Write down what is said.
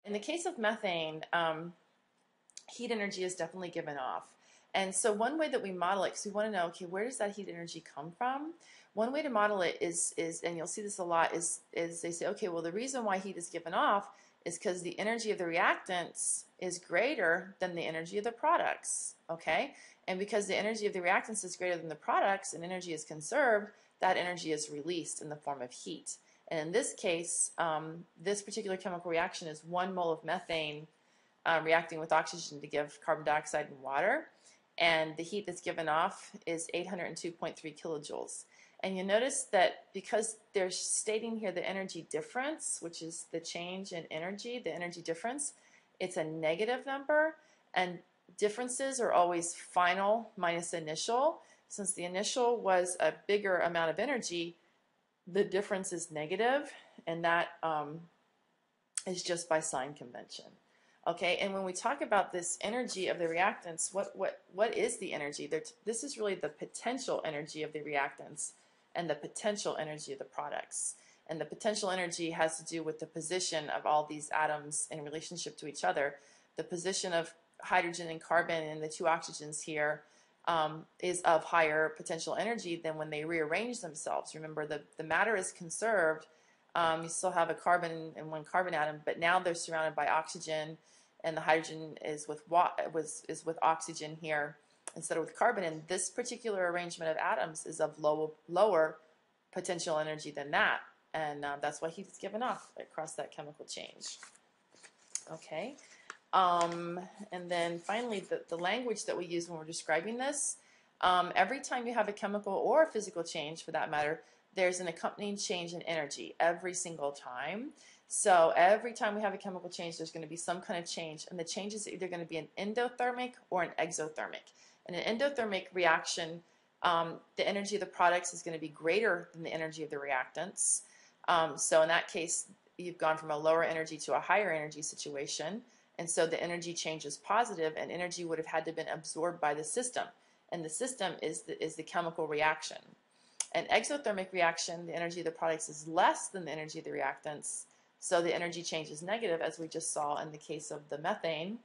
In the case of methane, heat energy is definitely given off. And so one way that we model it, because we want to know, okay, where does that heat energy come from? One way to model it is and you'll see this a lot, is they say, okay, well, the reason why heat is given off is because the energy of the reactants is greater than the energy of the products, okay? And because the energy of the reactants is greater than the products and energy is conserved, that energy is released in the form of heat. And in this case, this particular chemical reaction is 1 mole of methane reacting with oxygen to give carbon dioxide and water. And the heat that's given off is 802.3 kilojoules. And you notice that because they're stating here the energy difference, which is the change in energy, the energy difference, it's a negative number. And differences are always final minus initial. Since the initial was a bigger amount of energy, the difference is negative, and that is just by sign convention. Okay, and when we talk about this energy of the reactants, what is the energy? This is really the potential energy of the reactants and the potential energy of the products. And the potential energy has to do with the position of all these atoms in relationship to each other. The position of hydrogen and carbon and the 2 oxygens here is of higher potential energy than when they rearrange themselves. Remember, the matter is conserved. You still have a carbon and 1 carbon atom, but now they're surrounded by oxygen, and the hydrogen is with oxygen here instead of with carbon. And this particular arrangement of atoms is of lower potential energy than that, and that's why heat is given off across that chemical change. Okay. And then finally, the language that we use when we're describing this, every time you have a chemical or a physical change for that matter, there's an accompanying change in energy every single time. So every time we have a chemical change, there's going to be some kind of change, and the change is either going to be an endothermic or an exothermic. In an endothermic reaction, the energy of the products is going to be greater than the energy of the reactants. So in that case, you've gone from a lower energy to a higher energy situation. And so the energy change is positive, and energy would have had to have been absorbed by the system. And the system is the chemical reaction. An exothermic reaction, the energy of the products is less than the energy of the reactants. So the energy change is negative, as we just saw in the case of the methane.